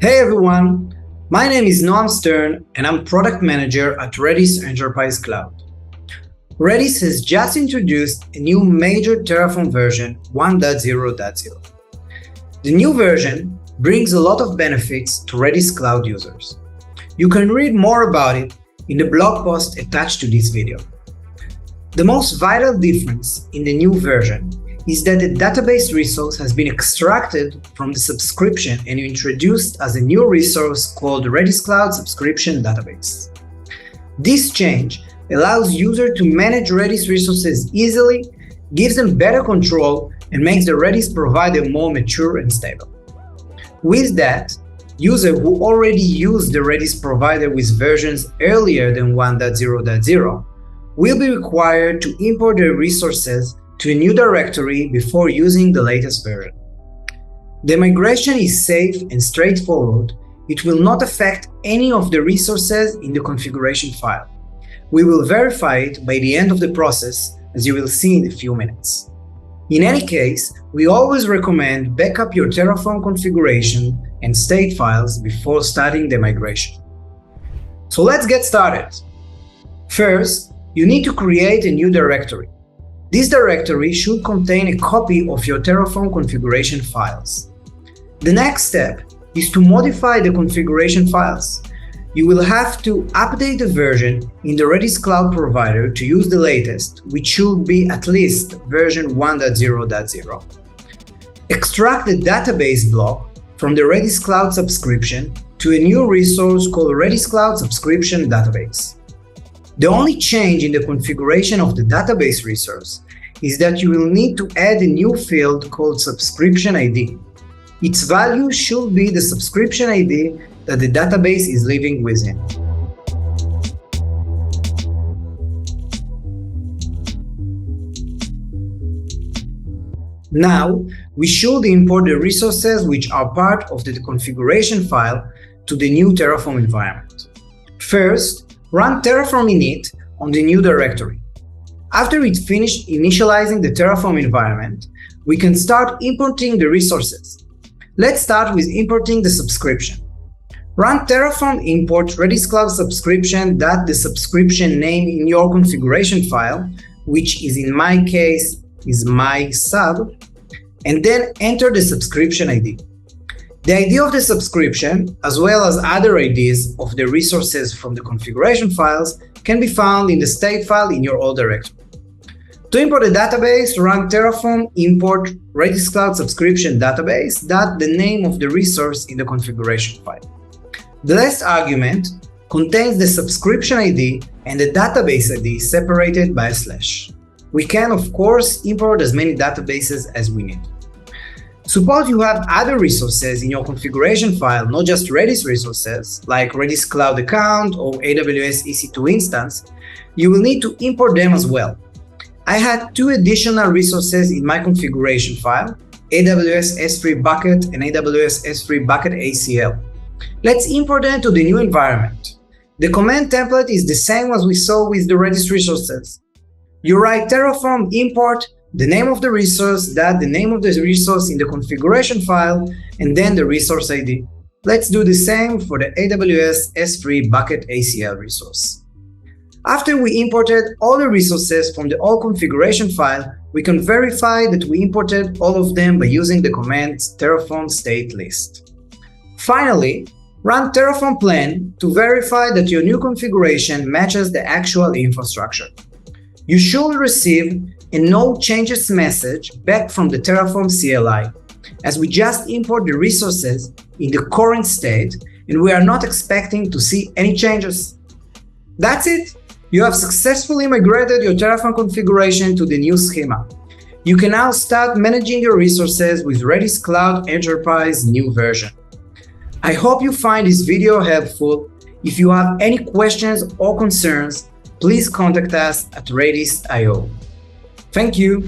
Hey everyone, my name is Noam Stern and I'm Product Manager at Redis Enterprise Cloud. Redis has just introduced a new major Terraform version 1.0.0. The new version brings a lot of benefits to Redis Cloud users. You can read more about it in the blog post attached to this video. The most vital difference in the new version is that the database resource has been extracted from the subscription and introduced as a new resource called Redis Cloud Subscription Database. This change allows users to manage Redis resources easily, gives them better control, and makes the Redis provider more mature and stable. With that, users who already use the Redis provider with versions earlier than 1.0.0 will be required to import their resources to a new directory before using the latest version. The migration is safe and straightforward. It will not affect any of the resources in the configuration file. We will verify it by the end of the process, as you will see in a few minutes. In any case, we always recommend backup your Terraform configuration and state files before starting the migration. So let's get started. First, you need to create a new directory. This directory should contain a copy of your Terraform configuration files. The next step is to modify the configuration files. You will have to update the version in the Redis Cloud provider to use the latest, which should be at least version 1.0.0. Extract the database block from the Redis Cloud subscription to a new resource called Redis Cloud Subscription Database. The only change in the configuration of the database resource is that you will need to add a new field called Subscription ID. Its value should be the subscription ID that the database is living within. Now, we should import the resources which are part of the configuration file to the new Terraform environment. First, run Terraform init on the new directory. After it finished initializing the Terraform environment, we can start importing the resources. Let's start with importing the subscription. Run Terraform import Redis Cloud subscription that the subscription name in your configuration file, which is in my case is my sub, and then enter the subscription ID. The ID of the subscription, as well as other IDs of the resources from the configuration files, can be found in the state file in your old directory. To import a database, run Terraform import Redis Cloud Subscription Database, that the name of the resource in the configuration file. The last argument contains the subscription ID and the database ID separated by a slash. We can, of course, import as many databases as we need. Suppose you have other resources in your configuration file, not just Redis resources, like Redis Cloud account or AWS EC2 instance, you will need to import them as well. I had two additional resources in my configuration file, AWS S3 Bucket and AWS S3 Bucket ACL. Let's import them to the new environment. The command template is the same as we saw with the Redis resources. You write Terraform import the name of the resource, that the name of the resource in the configuration file, and then the resource ID. Let's do the same for the AWS S3 Bucket ACL resource. After we imported all the resources from the old configuration file, we can verify that we imported all of them by using the command terraform state list. Finally, run Terraform plan to verify that your new configuration matches the actual infrastructure. You should receive a no changes message back from the Terraform CLI, as we just import the resources in the current state and we are not expecting to see any changes. That's it! You have successfully migrated your Terraform configuration to the new schema. You can now start managing your resources with Redis Cloud Enterprise new version. I hope you find this video helpful. If you have any questions or concerns, please contact us at Redis.io. Thank you.